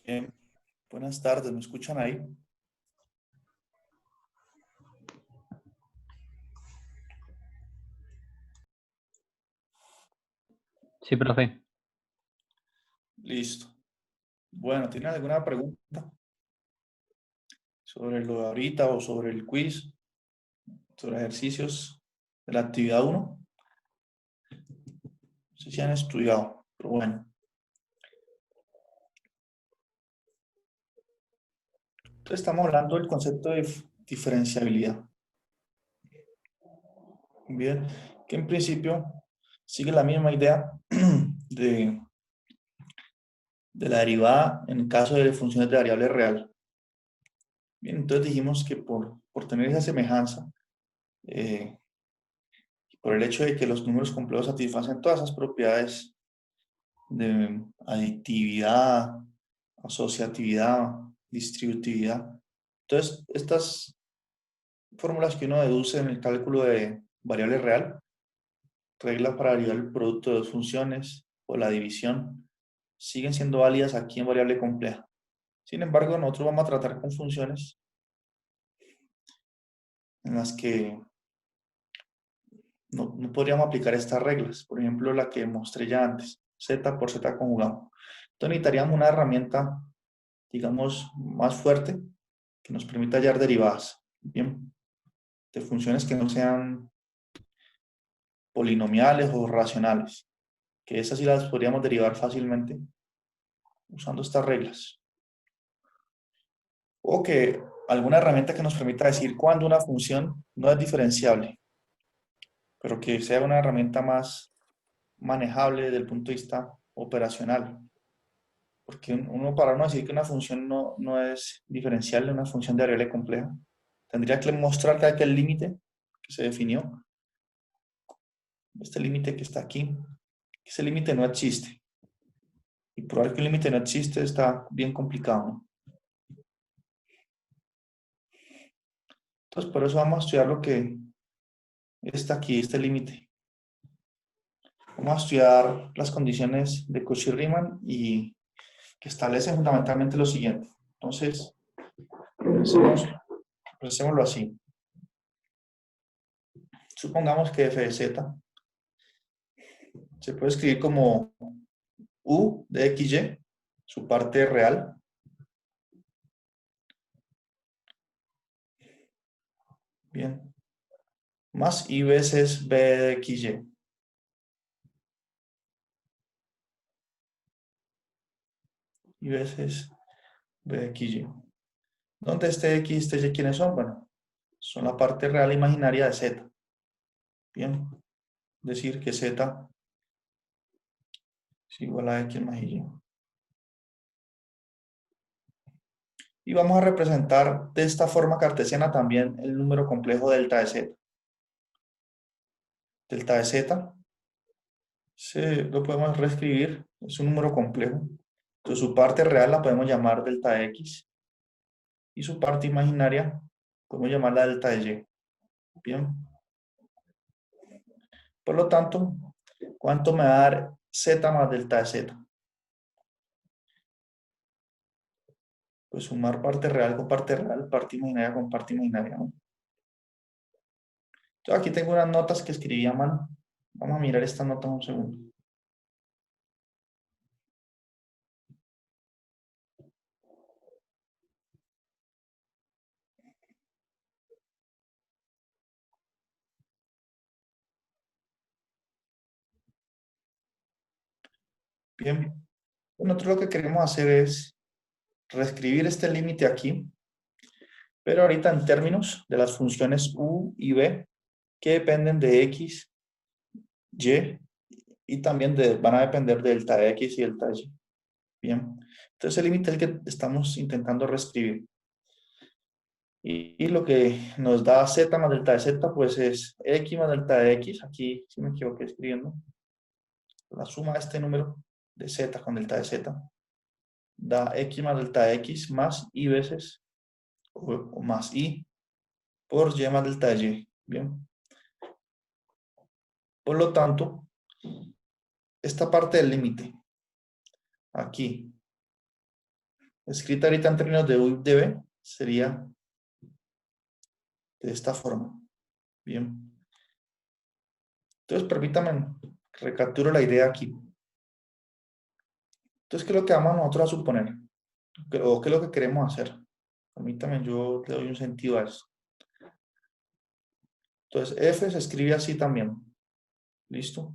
Bien, buenas tardes, ¿me escuchan ahí? Sí, profe. Listo. Bueno, ¿tienen alguna pregunta sobre lo de ahorita o sobre el quiz, sobre ejercicios de la actividad uno? No sé si han estudiado, pero bueno. Entonces estamos hablando del concepto de diferenciabilidad. Bien, que en principio sigue la misma idea de, de la derivada en el caso de funciones de variable real. Bien, entonces dijimos que por tener esa semejanza, eh, por el hecho de que los números complejos satisfacen todas esas propiedades de aditividad, asociatividad, distributividad. Entonces, estas fórmulas que uno deduce en el cálculo de variable real, regla para derivar el producto de dos funciones o la división, siguen siendo válidas aquí en variable compleja. Sin embargo, nosotros vamos a tratar con funciones en las que no podríamos aplicar estas reglas. Por ejemplo, la que mostré ya antes, z por z conjugado. Entonces necesitaríamos una herramienta, digamos, más fuerte que nos permita hallar derivadas, bien, de funciones que no sean polinomiales o racionales, que esas sí las podríamos derivar fácilmente usando estas reglas. O que alguna herramienta que nos permita decir cuándo una función no es diferenciable, pero que sea una herramienta más manejable desde el punto de vista operacional. Porque uno, para uno decir que una función no es diferenciable, una función de variable compleja, tendría que mostrar que aquel límite que se definió, este límite que está aquí, ese límite no existe. Y probar que un límite no existe está bien complicado, ¿no? Entonces, por eso vamos a estudiar lo que está aquí, este límite. Vamos a estudiar las condiciones de Cauchy-Riemann y que establecen fundamentalmente lo siguiente. Entonces, pensémoslo así. Supongamos que f de z se puede escribir como u de xy, su parte real, bien, más y veces b de xy. Y veces b de xy. ¿Dónde este x y este y quiénes son? Bueno, son la parte real e imaginaria de z. Bien, decir que z es igual a x más y. Y vamos a representar de esta forma cartesiana también el número complejo delta de z. Delta de z lo podemos reescribir, es un número complejo. Entonces su parte real la podemos llamar delta de x y su parte imaginaria podemos llamarla delta de y. Bien. Por lo tanto, ¿cuánto me va a dar z más delta de z? Pues sumar parte real con parte real, parte imaginaria con parte imaginaria, ¿no? Entonces aquí tengo unas notas que escribí a mano. Vamos a mirar estas notas un segundo. Bien. Nosotros lo que queremos hacer es reescribir este límite aquí, pero ahorita en términos de las funciones u y b que dependen de x, y y también van a depender de delta de x y delta de y. Bien. Entonces el límite es el que estamos intentando reescribir. Y lo que nos da z más delta de z, pues es x más delta de x. Aquí, si me equivoqué escribiendo, la suma de este número de z con delta de z da x más delta de x más y veces, o más y, por y más delta de y. Bien. Por lo tanto, esta parte del límite, aquí, escrita ahorita en términos de U y de B, sería de esta forma. Bien. Entonces, permítanme, recapturo la idea aquí. Entonces, ¿qué es lo que vamos nosotros a suponer? ¿O qué es lo que queremos hacer? Permítame, yo le doy un sentido a eso. Entonces, F se escribe así también. ¿Listo?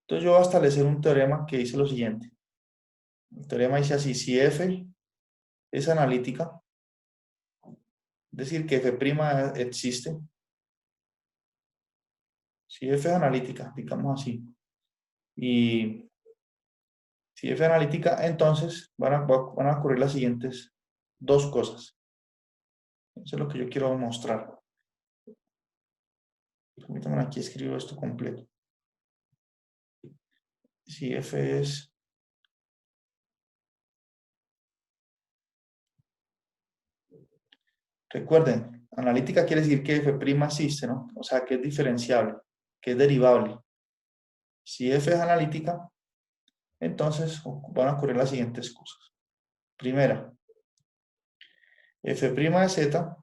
Entonces, yo voy a establecer un teorema que dice lo siguiente. El teorema dice así, si F es analítica, es decir, que F' existe. Si F es analítica, digamos así, y si F es analítica, entonces van a ocurrir las siguientes dos cosas. Eso es lo que yo quiero mostrar. Permítanme, aquí escribo esto completo. Si F es... Recuerden, analítica quiere decir que F' existe, ¿no? O sea, que es diferenciable, que es derivable. Si F es analítica, entonces van a ocurrir las siguientes cosas. Primera, F' de Z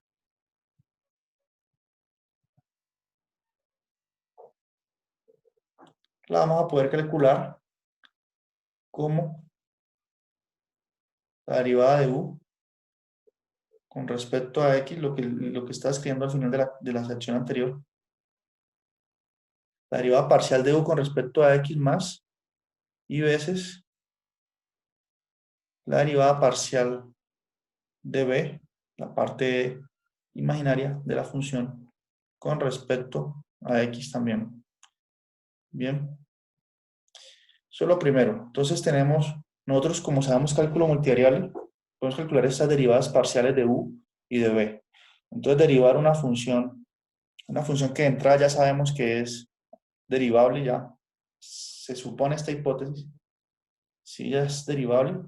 la vamos a poder calcular como la derivada de U con respecto a X, lo que está escribiendo al final de la sección anterior. La derivada parcial de U con respecto a X más y veces la derivada parcial de B, la parte imaginaria de la función, con respecto a X también. Bien. Eso es lo primero. Entonces tenemos, nosotros como sabemos cálculo multivariable, podemos calcular estas derivadas parciales de U y de B. Entonces derivar una función que de entrada ya sabemos que es derivable, ya se supone esta hipótesis, si ya es derivable,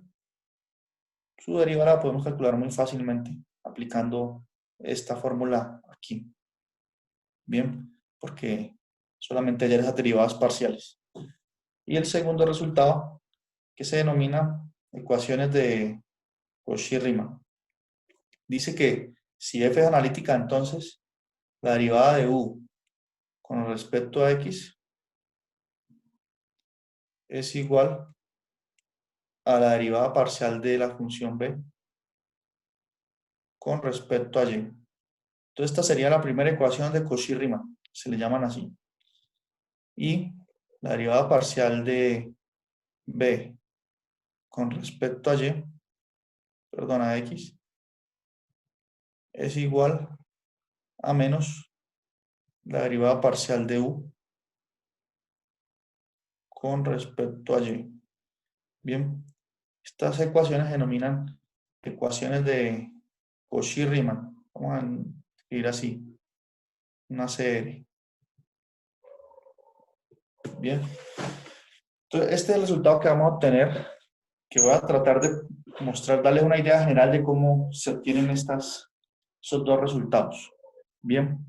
su derivada la podemos calcular muy fácilmente aplicando esta fórmula aquí. Bien, porque solamente hay esas derivadas parciales. Y el segundo resultado, que se denomina ecuaciones de Cauchy-Riemann, dice que si f es analítica, entonces la derivada de u con respecto a x es igual a la derivada parcial de la función b con respecto a y. Entonces esta sería la primera ecuación de Cauchy-Riemann, se le llaman así. Y la derivada parcial de b con respecto a y, perdón, a x, es igual a menos la derivada parcial de u con respecto a y. Bien, estas ecuaciones se denominan ecuaciones de Cauchy-Riemann. Vamos a escribir así, una CR. Bien, entonces este es el resultado que vamos a obtener, que voy a tratar de mostrar, darles una idea general de cómo se obtienen esos dos resultados. Bien,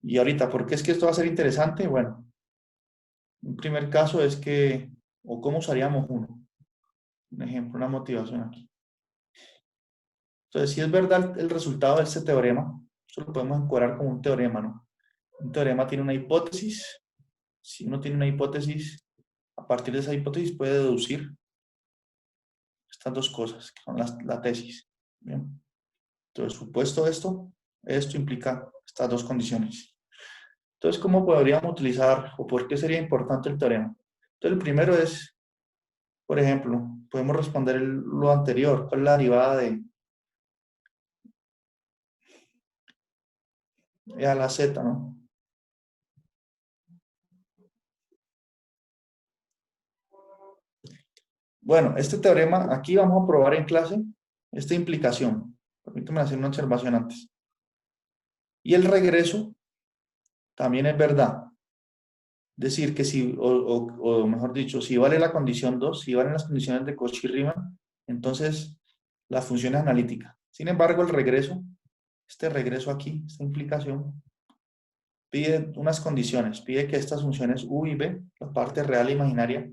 y ahorita, ¿por qué es que esto va a ser interesante? Bueno, un primer caso es que, o cómo usaríamos uno. Un ejemplo, una motivación aquí. Entonces, si es verdad el resultado de este teorema, eso lo podemos encuadrar como un teorema, ¿no? Un teorema tiene una hipótesis. Si uno tiene una hipótesis, a partir de esa hipótesis puede deducir estas dos cosas, que son la tesis. Bien. Entonces, supuesto esto implica estas dos condiciones. Entonces, ¿cómo podríamos utilizar o por qué sería importante el teorema? Entonces, el primero es, por ejemplo, podemos responder lo anterior. ¿Cuál es la derivada de e a la z, ¿no? Bueno, este teorema, aquí vamos a probar en clase esta implicación. Permítame hacer una observación antes. Y el regreso también es verdad. Decir que si, o mejor dicho, si vale la condición 2, si valen las condiciones de Cauchy-Riemann, entonces la función es analítica. Sin embargo, el regreso, este regreso aquí, esta implicación, pide unas condiciones. Pide que estas funciones u y b, la parte real e imaginaria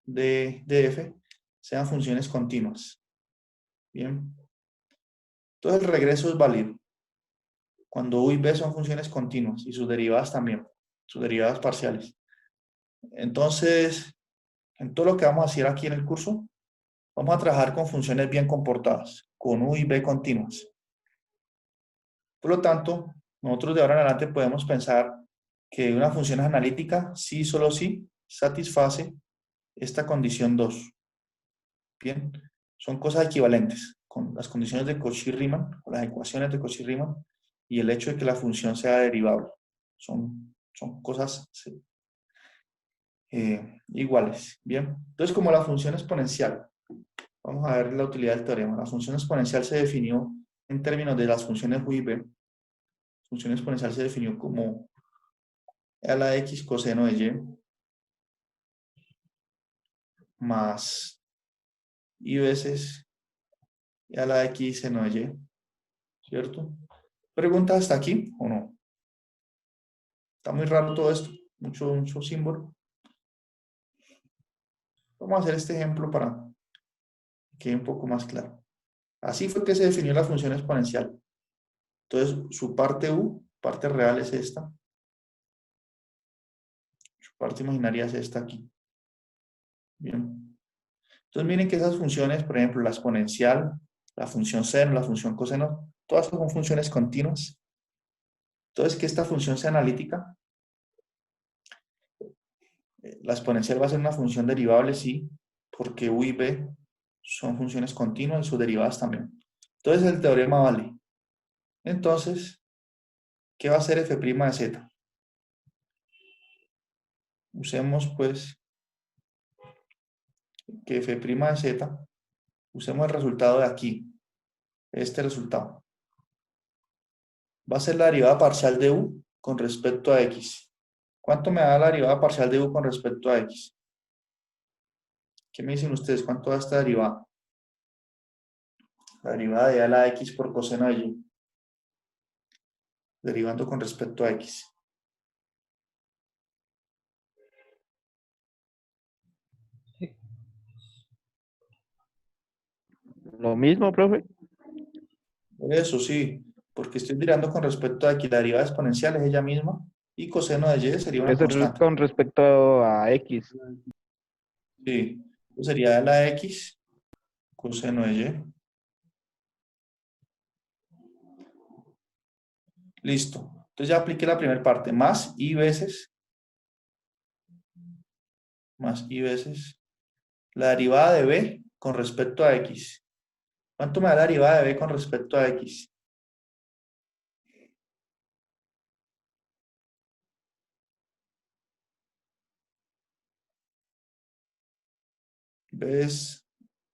de f, sean funciones continuas. Bien. Entonces el regreso es válido cuando U y B son funciones continuas y sus derivadas también, sus derivadas parciales. Entonces, en todo lo que vamos a hacer aquí en el curso, vamos a trabajar con funciones bien comportadas, con U y B continuas. Por lo tanto, nosotros de ahora en adelante podemos pensar que una función es analítica si solo si satisface esta condición 2. Bien, son cosas equivalentes con las condiciones de Cauchy-Riemann, con las ecuaciones de Cauchy-Riemann y el hecho de que la función sea derivable. Son cosas iguales. Bien, entonces como la función exponencial, vamos a ver la utilidad del teorema. La función exponencial se definió en términos de las funciones U y B. La función exponencial se definió como e a la x coseno de y más i veces e a la x seno de y, ¿cierto? ¿Preguntas hasta aquí o no? Está muy raro todo esto, mucho símbolo. Vamos a hacer este ejemplo para que quede un poco más claro. Así fue que se definió la función exponencial. Entonces, su parte u, parte real es esta. Su parte imaginaria es esta aquí. Bien. Entonces, miren que esas funciones, por ejemplo, la exponencial, la función seno, la función coseno, todas son funciones continuas. Entonces, que esta función sea analítica, la exponencial va a ser una función derivable, sí, porque u y b son funciones continuas y sus derivadas también. Entonces, el teorema vale. Entonces, ¿qué va a ser f' de z? Usemos, pues, que f' de z, usemos el resultado de aquí, este resultado. Va a ser la derivada parcial de u con respecto a x. ¿Cuánto me da la derivada parcial de u con respecto a x? ¿Qué me dicen ustedes? ¿Cuánto da esta derivada? La derivada de a la x por coseno de y, derivando con respecto a x. Lo mismo, profe. Eso sí, porque estoy derivando con respecto a x. La derivada exponencial es ella misma y coseno de y sería Por una eso es constante. con respecto a X. Sí, entonces sería la x coseno de y. Listo. Entonces ya apliqué la primera parte. Más i veces la derivada de b con respecto a x. ¿Cuánto me da la derivada de b con respecto a x? B es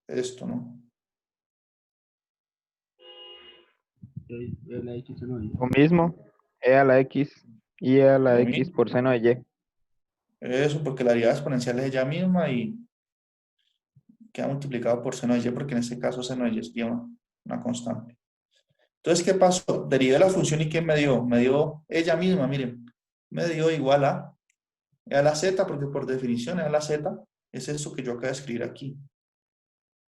esto, ¿no? Lo mismo. E a la X y E a la Lo X mismo. por seno de Y. Eso, porque la derivada exponencial es ella misma y queda multiplicado por seno de y, porque en este caso seno de y sería una constante. Entonces, ¿qué pasó? Derivé la función y ¿qué me dio? Me dio ella misma, miren. Me dio igual a e a la z, porque por definición e a la z es eso que yo acabo de escribir aquí.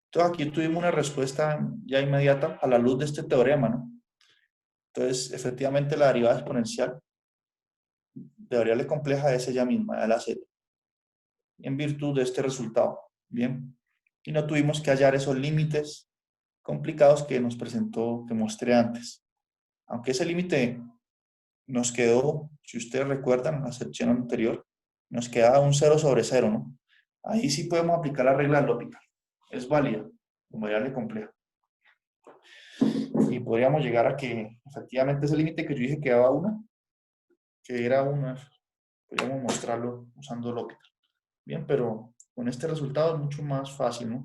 Entonces, aquí tuvimos una respuesta ya inmediata a la luz de este teorema, ¿no? Entonces, efectivamente, la derivada exponencial de variable compleja es ella misma, e a la z, en virtud de este resultado. Bien. Y no tuvimos que hallar esos límites complicados que nos presentó, que mostré antes. Aunque ese límite nos quedó, si ustedes recuerdan, en la sección anterior, nos queda un 0 sobre 0, ¿no? Ahí sí podemos aplicar la regla del L'Hopital. Es válida, como variable compleja. Y podríamos llegar a que efectivamente ese límite que yo dije que daba 1, que era 1, podríamos mostrarlo usando L'Hopital. Bien, pero con este resultado es mucho más fácil, ¿no?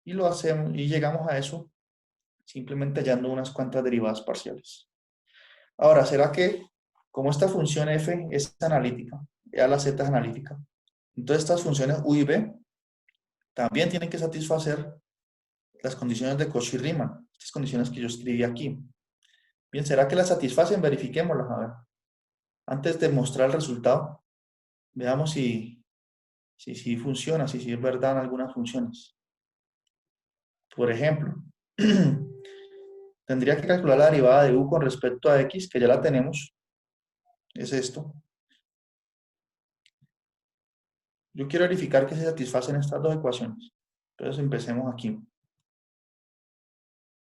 Y lo hacemos, y llegamos a eso simplemente hallando unas cuantas derivadas parciales. Ahora, ¿será que como esta función f es analítica, ya la z es analítica, entonces estas funciones u y b también tienen que satisfacer las condiciones de Cauchy-Riemann, estas condiciones que yo escribí aquí? Bien, ¿será que las satisfacen? Verifiquémoslas, a ver. Antes de mostrar el resultado, veamos si funciona, si es verdad en algunas funciones. Por ejemplo, tendría que calcular la derivada de u con respecto a x, que ya la tenemos. Es esto. Yo quiero verificar que se satisfacen estas dos ecuaciones. Entonces empecemos aquí.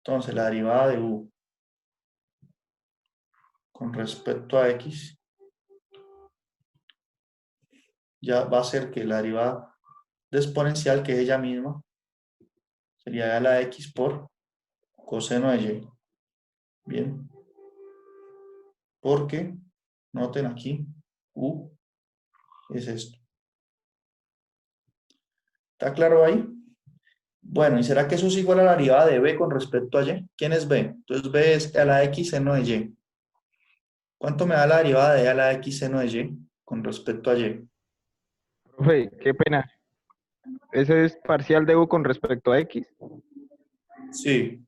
Entonces la derivada de u con respecto a x ya va a ser que la derivada de exponencial, que es ella misma, sería la de x por coseno de y. Bien. Porque, noten aquí, u es esto. ¿Está claro ahí? Bueno, ¿y será que eso es igual a la derivada de b con respecto a y? ¿Quién es b? Entonces b es a la x seno de y. ¿Cuánto me da la derivada de a la x seno de y con respecto a y? Profe, qué pena. Ese es parcial de U con respecto a X. Sí.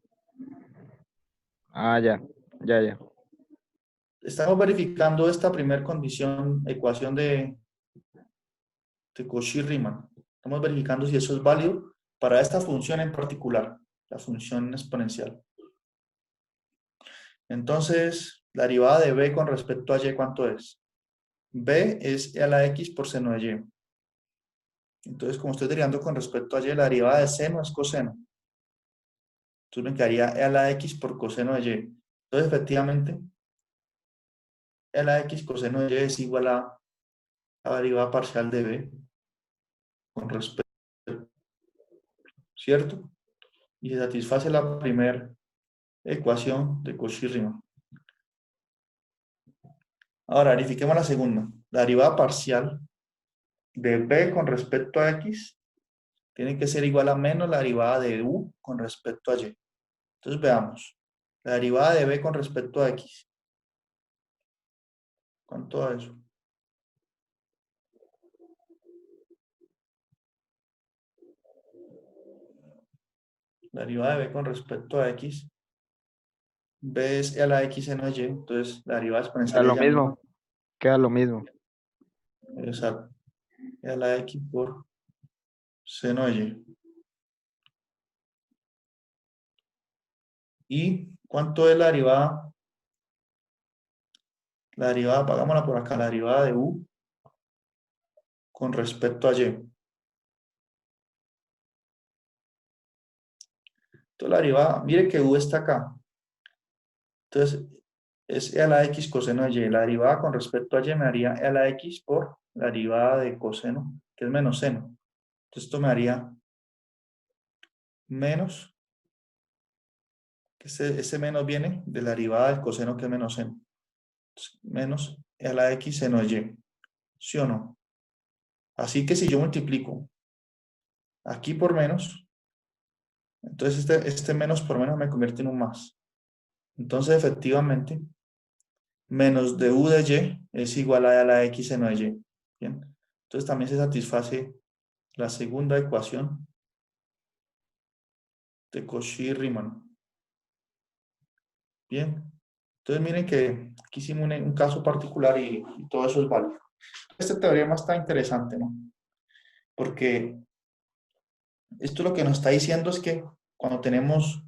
Ah, ya, ya, ya. Estamos verificando esta primera condición, ecuación de Cauchy-Riemann. Estamos verificando si eso es válido para esta función en particular, la función exponencial. Entonces, la derivada de b con respecto a y, ¿cuánto es? B es a la x por seno de y. Entonces, como estoy derivando con respecto a y, la derivada de seno es coseno. Entonces me quedaría a la x por coseno de y. Entonces, efectivamente, a la x coseno de y es igual a la derivada parcial de b con respecto, ¿cierto? Y se satisface la primera ecuación de Cauchy-Riemann. Ahora, verifiquemos la segunda. La derivada parcial de b con respecto a x tiene que ser igual a menos la derivada de u con respecto a y. Entonces veamos. La derivada de b con respecto a x. ¿Cuánto da eso? La derivada de b con respecto a x. B es a la x seno de y. Entonces la derivada Queda exponencial es lo ella misma. mismo, queda lo mismo. Exacto. A la x por seno de y. ¿Y cuánto es la derivada? La derivada, pagámosla por acá, la derivada de u con respecto a y. Entonces la derivada, mire que u está acá. Entonces es a la x coseno de y. La derivada con respecto a y me daría a la x por la derivada de coseno, que es menos seno. Entonces esto me daría menos, que ese menos viene de la derivada del coseno, que es menos seno. Entonces, menos a la x seno de y. ¿Sí o no? Así que si yo multiplico aquí por menos, entonces este menos por menos me convierte en un más. Entonces, efectivamente, menos de u de y es igual a la x seno de y. Bien. Entonces también se satisface la segunda ecuación de Cauchy-Riemann. Bien. Entonces miren que aquí hicimos un caso particular y todo eso es válido. Este teorema está interesante, ¿no? Porque esto lo que nos está diciendo es que cuando tenemos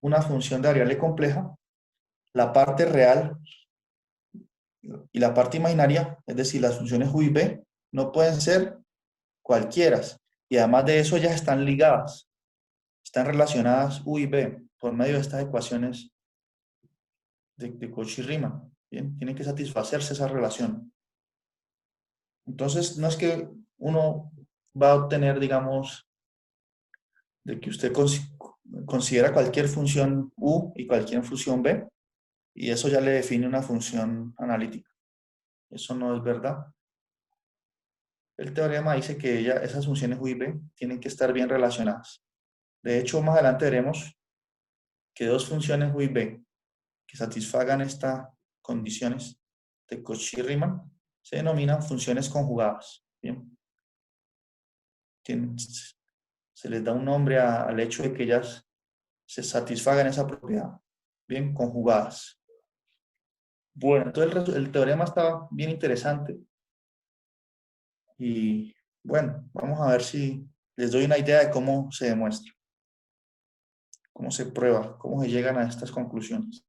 una función de variable compleja, la parte real y la parte imaginaria, es decir, las funciones u y b, no pueden ser cualquiera. Y además de eso, ya están ligadas, están relacionadas u y b por medio de estas ecuaciones de Cauchy-Riemann. Bien, tiene que satisfacerse esa relación. Entonces, no es que uno va a obtener, digamos, de que usted considera cualquier función u y cualquier función b, y eso ya le define una función analítica. Eso no es verdad. El teorema dice que esas funciones u y b tienen que estar bien relacionadas. De hecho, más adelante veremos que dos funciones u y b que satisfagan estas condiciones de Cauchy-Riemann se denominan funciones conjugadas. Bien. Se les da un nombre al hecho de que ellas se satisfagan esa propiedad. Bien, conjugadas. Bueno, entonces el teorema está bien interesante y bueno, vamos a ver si les doy una idea de cómo se demuestra. ¿Cómo se prueba? ¿Cómo se llegan a estas conclusiones?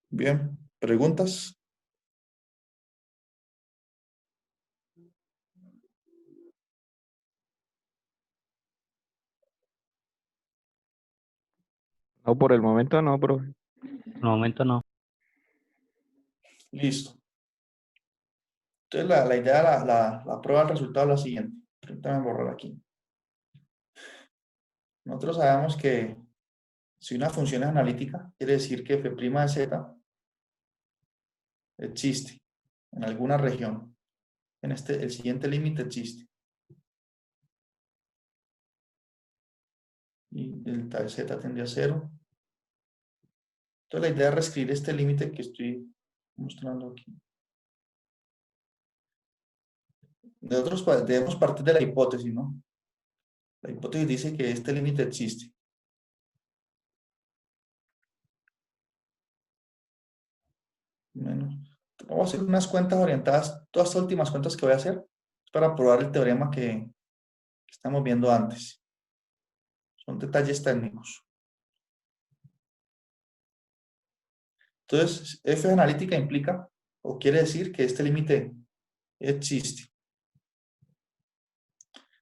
Bien, ¿preguntas? No, por el momento no, profe. De momento no. Listo. Entonces la idea, la prueba del resultado es la siguiente. Permítame borrar aquí. Nosotros sabemos que si una función es analítica, quiere decir que f' de z existe en alguna región. El siguiente límite existe. Y delta de z tiende a 0. Entonces la idea es reescribir este límite que estoy mostrando aquí. Nosotros debemos partir de la hipótesis, ¿no? La hipótesis dice que este límite existe. Menos. Vamos a hacer unas cuentas orientadas, todas estas últimas cuentas que voy a hacer, es para probar el teorema que estamos viendo antes. Son detalles técnicos. Entonces, f analítica implica, o quiere decir que este límite existe.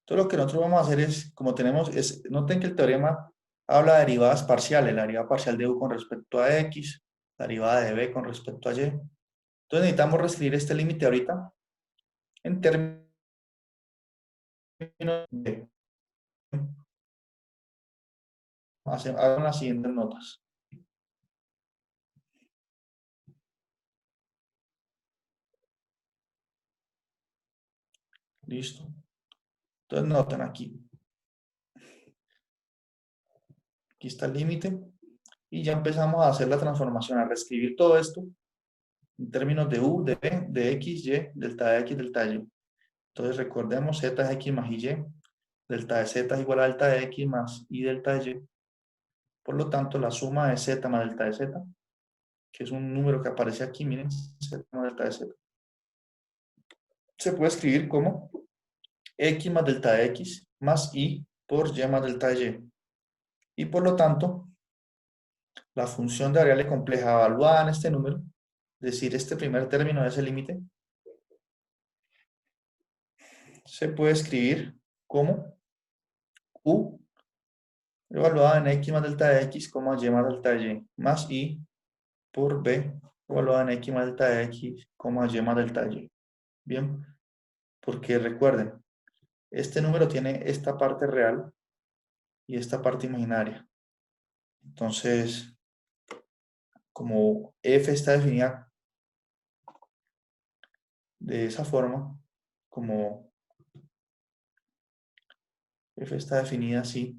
Entonces, lo que nosotros vamos a hacer es, como tenemos, noten que el teorema habla de derivadas parciales, la derivada parcial de u con respecto a x, la derivada de b con respecto a y. Entonces, necesitamos reescribir este límite ahorita en términos de... Hagan las siguientes notas. Listo. Entonces, noten aquí. Aquí está el límite. Y ya empezamos a hacer la transformación, a reescribir todo esto en términos de u, de b, de x, y, delta de x, delta de y. Entonces recordemos, z es x más y, delta de z es igual a delta de x más y delta de y. Por lo tanto, la suma de z más delta de z, que es un número que aparece aquí, miren, z más delta de z, se puede escribir como x más delta de x más y por y más delta de y. Y por lo tanto, la función de variable compleja evaluada en este número, es decir, este primer término de ese límite, se puede escribir como u evaluada en x más delta de x, y más delta de y, más y por b evaluada en x más delta de x, y más delta de y. Bien, porque recuerden, este número tiene esta parte real y esta parte imaginaria. Entonces, como f está definida de esa forma, como f está definida así,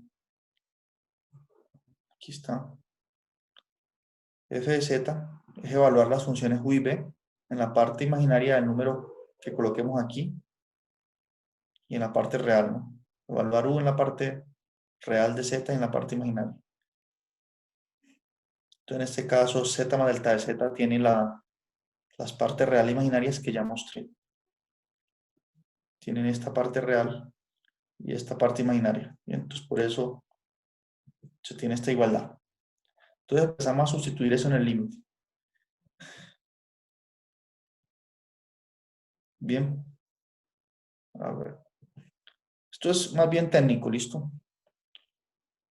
aquí está, f de z es evaluar las funciones u y b en la parte imaginaria del número que coloquemos aquí y en la parte real, ¿no? Evaluar u en la parte real de z y en la parte imaginaria. Entonces, en este caso, z más delta de z tiene las partes real e imaginarias que ya mostré. Tienen esta parte real y esta parte imaginaria. Y entonces, por eso se tiene esta igualdad. Entonces, empezamos a sustituir eso en el límite. Bien. A ver. Esto es más bien técnico, ¿listo?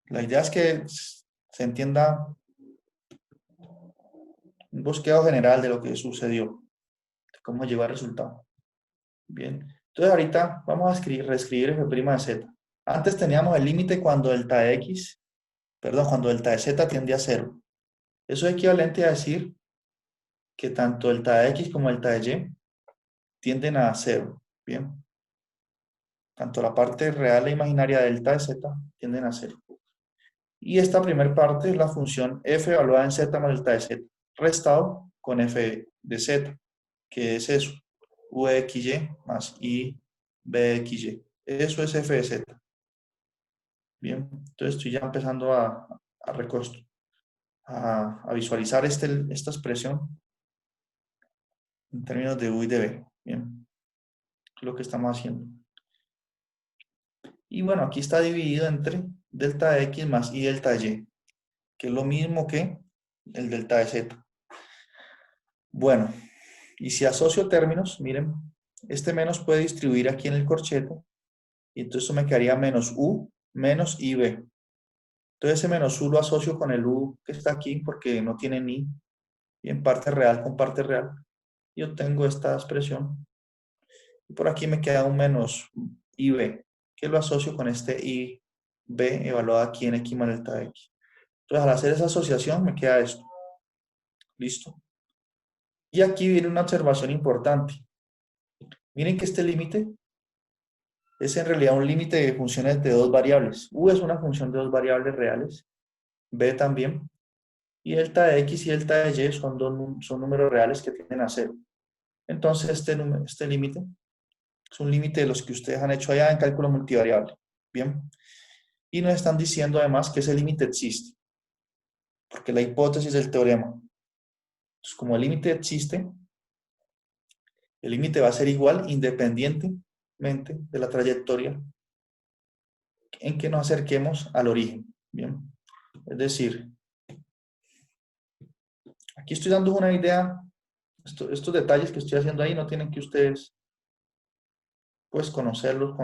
La idea es que se entienda un bosqueado general de lo que sucedió, de cómo llegó al resultado. Bien. Entonces, ahorita vamos a reescribir f' de z. Antes teníamos el límite cuando delta de x, perdón, cuando delta de z tiende a 0. Eso es equivalente a decir que tanto delta de x como delta de y tienden a 0. Bien. Tanto la parte real e imaginaria de delta de z tienden a 0. Y esta primera parte es la función f evaluada en z más delta de z, restado con f de z, que es eso, uxy más i bxy. Eso es f de z. Bien, entonces estoy ya empezando a visualizar esta expresión en términos de u y de b. Bien, es lo que estamos haciendo. Y bueno, aquí está dividido entre delta de X más I delta de Y, que es lo mismo que el delta de Z. Bueno, y si asocio términos, miren, este menos puede distribuir aquí en el corchete, y entonces eso me quedaría menos U menos IB. Entonces ese menos U lo asocio con el U que está aquí porque no tiene ni, y en parte real con parte real, y obtengo esta expresión. Y por aquí me queda un menos IB, que lo asocio con este IB evaluado aquí en X más delta de X. Entonces al hacer esa asociación me queda esto. Listo. Y aquí viene una observación importante. Miren que este límite es en realidad un límite de funciones de dos variables. U es una función de dos variables reales, B también, y delta de X y delta de Y son números reales que tienden a cero. Entonces este límite es un límite de los que ustedes han hecho allá en cálculo multivariable. Bien. Y nos están diciendo además que ese límite existe, porque la hipótesis del teorema. Entonces, como el límite existe, el límite va a ser igual independientemente de la trayectoria en que nos acerquemos al origen. Bien. Es decir, aquí estoy dando una idea, estos detalles que estoy haciendo ahí no tienen que ustedes pues conocerlos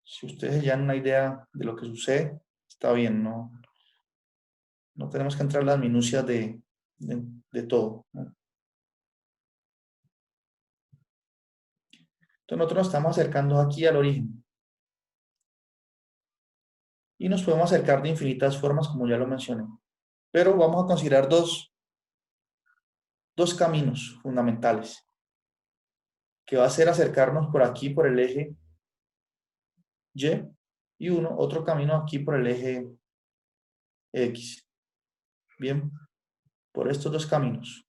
si ustedes ya han una idea de lo que sucede, está bien, no tenemos que entrar en las minucias de todo, ¿no? Entonces nosotros nos estamos acercando aquí al origen y nos podemos acercar de infinitas formas como ya lo mencioné, pero vamos a considerar dos caminos fundamentales, que va a ser acercarnos por aquí por el eje Y y otro camino aquí por el eje X. Bien, por estos dos caminos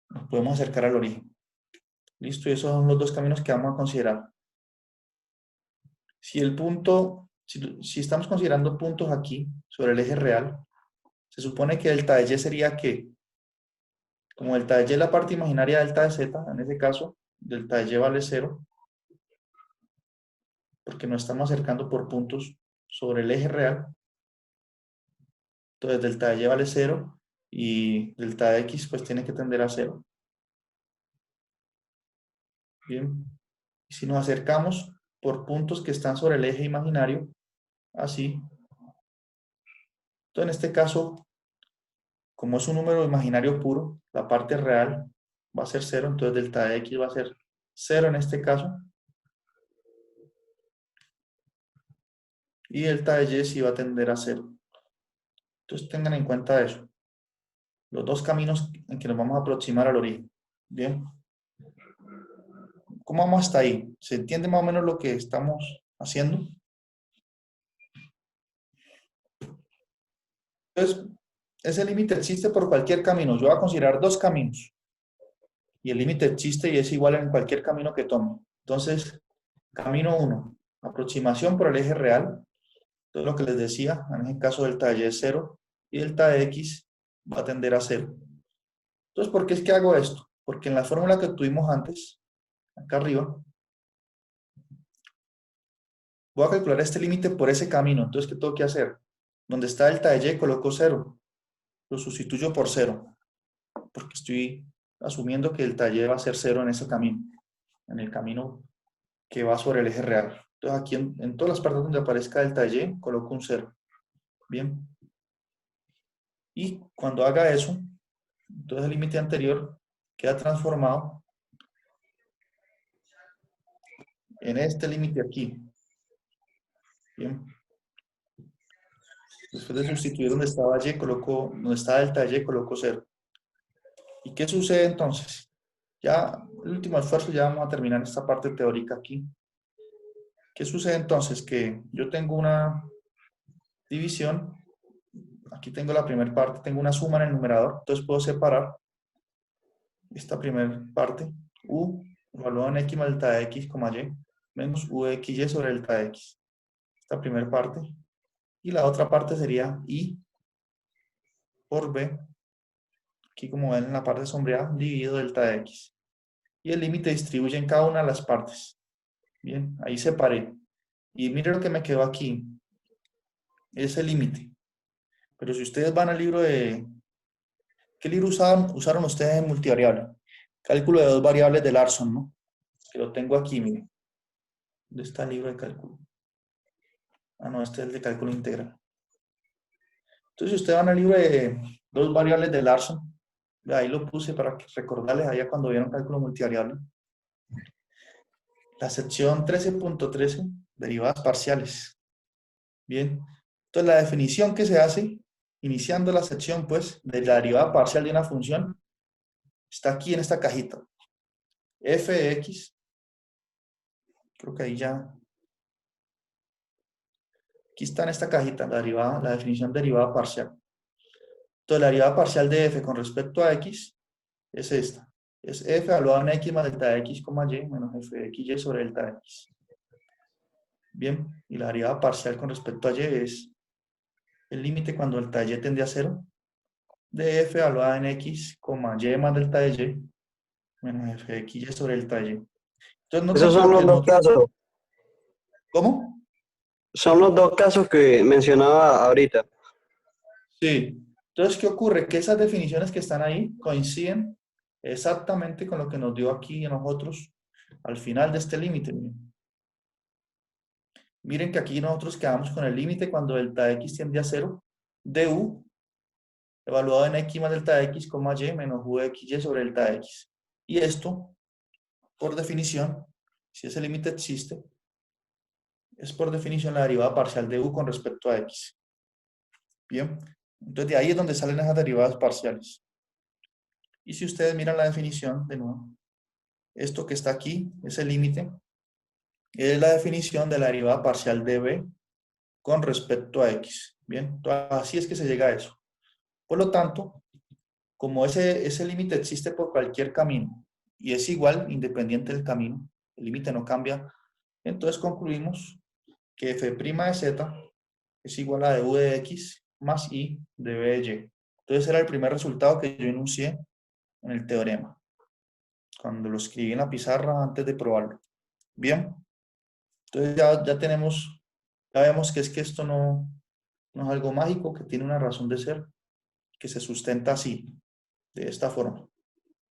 nos podemos acercar al origen. Listo, y esos son los dos caminos que vamos a considerar. Si el punto, si estamos considerando puntos aquí sobre el eje real, se supone que delta de Y sería que, como delta de Y es la parte imaginaria de delta de Z, en ese caso, delta de Y vale 0, porque nos estamos acercando por puntos sobre el eje real. Entonces delta de Y vale 0 y delta de X pues tiene que tender a 0. Bien, y si nos acercamos por puntos que están sobre el eje imaginario, así, entonces en este caso, como es un número imaginario puro, la parte real va a ser 0, entonces delta de X va a ser 0 en este caso, y delta de Y sí va a tender a 0. Entonces tengan en cuenta eso, los dos caminos en que nos vamos a aproximar al origen. Bien, ¿cómo vamos hasta ahí? ¿Se entiende más o menos lo que estamos haciendo? Entonces, ese límite existe por cualquier camino. Yo voy a considerar dos caminos. Y el límite existe y es igual en cualquier camino que tome. Entonces, camino 1, aproximación por el eje real. Todo lo que les decía, en el caso delta de Y es 0 y delta de X va a tender a 0. Entonces, ¿por qué es que hago esto? Porque en la fórmula que tuvimos antes, acá arriba, voy a calcular este límite por ese camino. Entonces, ¿qué tengo que hacer? Donde está delta de Y, coloco 0. Lo sustituyo por 0, porque estoy asumiendo que delta de Y va a ser 0 en ese camino, en el camino que va sobre el eje real. Entonces, aquí en todas las partes donde aparezca delta de Y, coloco un 0. Bien. Y cuando haga eso, entonces el límite anterior queda transformado en este límite aquí. Bien. Después de sustituir donde estaba Y, donde está delta de Y, coloco 0. ¿Y qué sucede entonces? Ya, el último esfuerzo, ya vamos a terminar esta parte teórica aquí. ¿Qué sucede entonces? Que yo tengo una división, aquí tengo la primera parte, tengo una suma en el numerador, entonces puedo separar esta primera parte, U evaluado en X más delta de X, Y, menos U de XY sobre delta de X. Esta primera parte. Y la otra parte sería I por B, aquí como ven en la parte sombreada, dividido delta de X. Y el límite distribuye en cada una de las partes. Bien, ahí separé. Y mire lo que me quedó aquí. es el límite. Pero si ustedes van al libro de... ¿Qué libro usaron ustedes en multivariable? Cálculo de dos variables de Larson, ¿no? Que lo tengo aquí, miren. ¿Dónde está el libro de cálculo? Ah, no, este es el de cálculo integral. Entonces, si ustedes van al libro de dos variables de Larson, ahí lo puse para recordarles allá cuando vieron cálculo multivariable. La sección 13.13, derivadas parciales. Bien. Entonces, la definición que se hace, iniciando la sección, pues, de la derivada parcial de una función, está aquí en esta cajita. F de X, creo que ahí ya, aquí está en esta cajita la derivada, la definición de derivada parcial. Entonces, la derivada parcial de F con respecto a X es esta. Es F evaluado en X más delta de X, Y, menos F de XY sobre delta de X. Bien, y la derivada parcial con respecto a Y es el límite cuando delta de Y tiende a 0 de F evaluada en X, Y más delta de Y, menos F de XY sobre delta de Y. Entonces, noten Esos que son lo que los dos nosotros... casos. ¿Cómo? Son los dos casos que mencionaba ahorita. Sí. Entonces, ¿qué ocurre? Que esas definiciones que están ahí coinciden exactamente con lo que nos dio aquí a nosotros al final de este límite. Miren que aquí nosotros quedamos con el límite cuando delta de x tiende a 0 de u evaluado en x más delta de x, y menos u de xy sobre delta de x. Y esto, por definición, si ese límite existe, es por definición la derivada parcial de u con respecto a x. Bien, entonces de ahí es donde salen esas derivadas parciales. Y si ustedes miran la definición, de nuevo, esto que está aquí, ese límite, es la definición de la derivada parcial de b con respecto a x. Bien, entonces, así es que se llega a eso. Por lo tanto, como ese límite existe por cualquier camino y es igual independiente del camino, el límite no cambia, entonces concluimos que f' de z es igual a du de x más i de b de y. Entonces era el primer resultado que yo enuncié en el teorema, cuando lo escribí en la pizarra antes de probarlo. Bien, entonces ya tenemos, ya vemos que es que esto no es algo mágico, que tiene una razón de ser, que se sustenta así, de esta forma.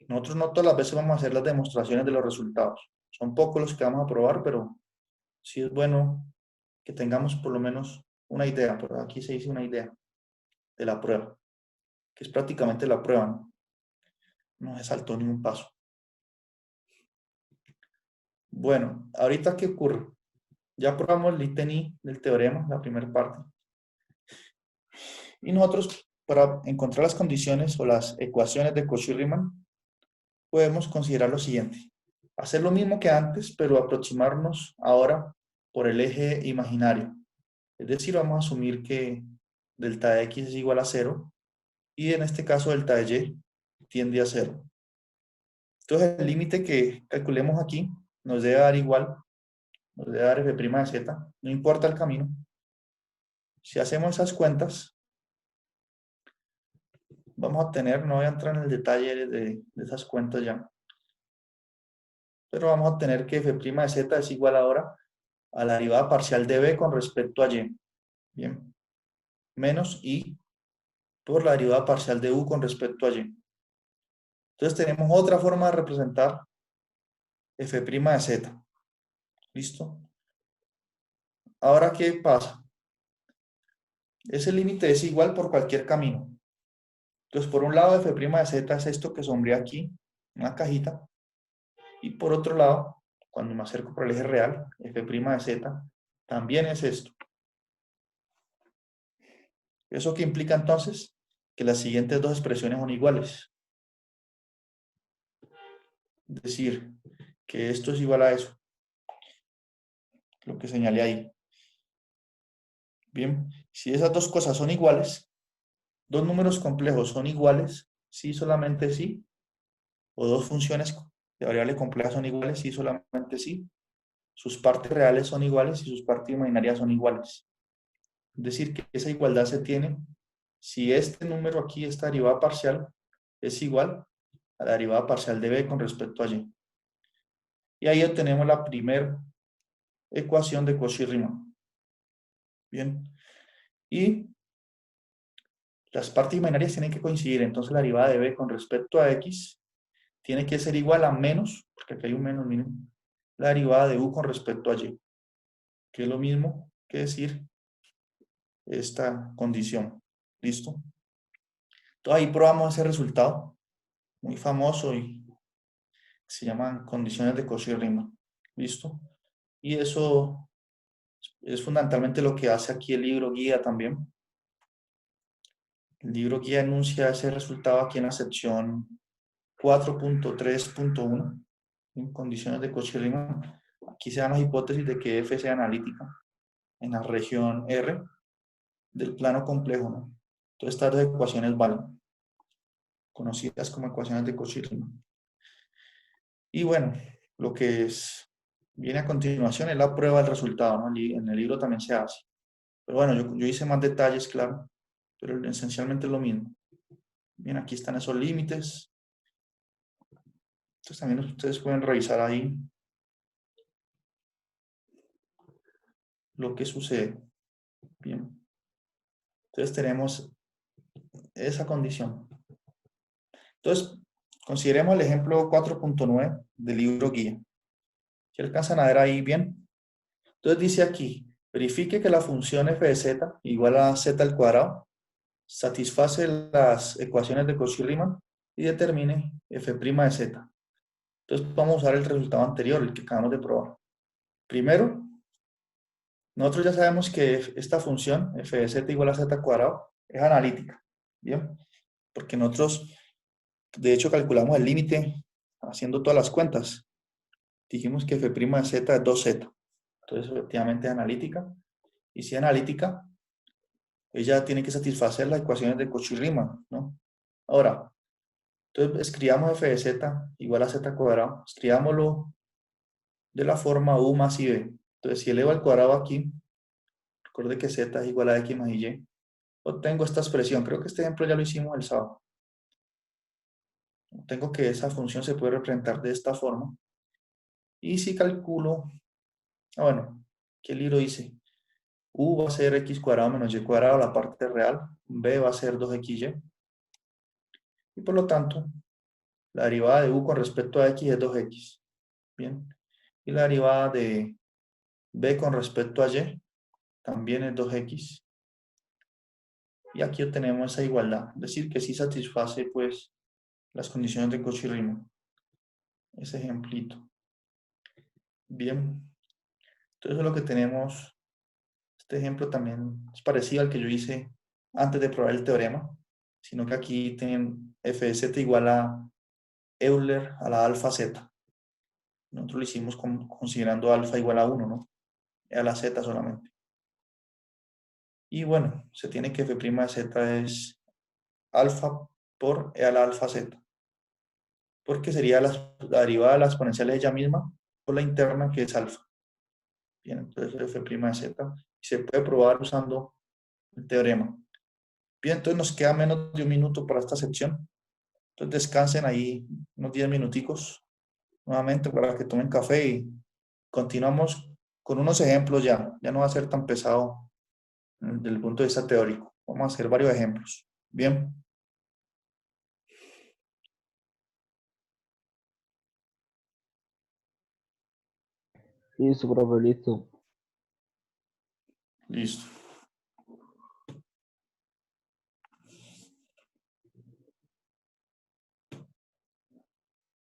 Nosotros no todas las veces vamos a hacer las demostraciones de los resultados. Son pocos los que vamos a probar, pero sí es bueno que tengamos por lo menos una idea. Por aquí se dice una idea de la prueba, que es prácticamente la prueba, ¿no? No se saltó ningún paso. Bueno, ahorita ¿qué ocurre? Ya probamos el ítem I del teorema, la primera parte. Y nosotros, para encontrar las condiciones o las ecuaciones de Cauchy-Riemann, podemos considerar lo siguiente. Hacer lo mismo que antes, pero aproximarnos ahora por el eje imaginario. Es decir, vamos a asumir que delta de x es igual a 0 y en este caso delta de y tiende a 0. Entonces el límite que calculemos aquí nos debe dar igual, nos debe dar f' de z, no importa el camino. Si hacemos esas cuentas, vamos a tener, no voy a entrar en el detalle de esas cuentas ya, pero vamos a tener que f' de z es igual ahora a la derivada parcial de b con respecto a y. Bien, menos i por la derivada parcial de u con respecto a y. Entonces tenemos otra forma de representar f' de z. ¿Listo? Ahora, ¿qué pasa? Ese límite es igual por cualquier camino. Entonces, por un lado, f' de z es esto que sombrea aquí, una cajita. Y por otro lado, cuando me acerco por el eje real, f' de z también es esto. ¿Eso qué implica entonces? Que las siguientes dos expresiones son iguales. Es decir, que esto es igual a eso. Lo que señalé ahí. Bien, si esas dos cosas son iguales, dos números complejos son iguales, sí, solamente sí, o dos funciones de variable compleja son iguales, sí, solamente sí, sus partes reales son iguales y sus partes imaginarias son iguales. Es decir, que esa igualdad se tiene si este número aquí, esta derivada parcial, es igual a la derivada parcial de b con respecto a y. Y ahí obtenemos la primera ecuación de Cauchy-Riemann. Bien. Y las partes imaginarias tienen que coincidir. Entonces la derivada de b con respecto a x tiene que ser igual a menos, porque aquí hay un menos, miren, la derivada de u con respecto a y, que es lo mismo que decir esta condición. ¿Listo? Entonces ahí probamos ese resultado, muy famoso y se llaman condiciones de Cauchy-Riemann. ¿Listo? Y eso es fundamentalmente lo que hace aquí el libro guía también. El libro guía enuncia ese resultado aquí en la sección 4.3.1, en condiciones de Cauchy-Riemann. Aquí se dan las hipótesis de que F sea analítica en la región R del plano complejo, ¿no? Entonces estas dos ecuaciones valen, conocidas como ecuaciones de Cauchy-Riemann. Y bueno, lo que viene a continuación es la prueba del resultado, ¿no? En el libro también se hace. Pero bueno, yo hice más detalles, claro, pero esencialmente es lo mismo. Bien, aquí están esos límites. Entonces también ustedes pueden revisar ahí lo que sucede. Bien. Entonces tenemos esa condición. Entonces, consideremos el ejemplo 4.9 del libro guía. ¿Si alcanzan a ver ahí bien? Entonces dice aquí, verifique que la función f de z igual a z al cuadrado satisface las ecuaciones de Cauchy-Riemann y determine f' de z. Entonces vamos a usar el resultado anterior, el que acabamos de probar. Primero, nosotros ya sabemos que esta función f de z igual a z al cuadrado es analítica. ¿Bien? Porque nosotros, de hecho, calculamos el límite haciendo todas las cuentas. Dijimos que f' de z es 2z. Entonces, efectivamente es analítica. Y si es analítica, ella tiene que satisfacer las ecuaciones de Cauchy-Riemann, ¿no? Ahora, entonces escribamos f de z igual a z al cuadrado. Escribámoslo de la forma u más i b. Entonces, si elevo al cuadrado aquí, recuerde que z es igual a x más y, obtengo esta expresión. Creo que este ejemplo ya lo hicimos el sábado. Tengo que esa función se puede representar de esta forma. Y si calculo, bueno, ¿qué libro dice? U va a ser x cuadrado menos y cuadrado, la parte real. B va a ser 2xy. Y por lo tanto, la derivada de u con respecto a x es 2x. Bien. Y la derivada de b con respecto a y también es 2x. Y aquí obtenemos esa igualdad. Es decir, que sí satisface pues las condiciones de Cauchy-Riemann. Ese ejemplito. Bien. Entonces eso es lo que tenemos. Este ejemplo también es parecido al que yo hice antes de probar el teorema, sino que aquí tienen f de z igual a Euler a la alfa z. Nosotros lo hicimos considerando alfa igual a 1, ¿no? A la z solamente. Y bueno, se tiene que f' de z es alfa por e a la alfa z, porque sería la derivada de la exponencial de ella misma por la interna que es alfa. Bien, entonces f' de z se puede probar usando el teorema. Bien, entonces nos queda menos de un minuto para esta sección. Entonces descansen ahí unos 10 minuticos nuevamente para que tomen café y continuamos con unos ejemplos ya. Ya no va a ser tan pesado desde el punto de vista teórico. Vamos a hacer varios ejemplos. Bien, Listo, profe, listo. listo.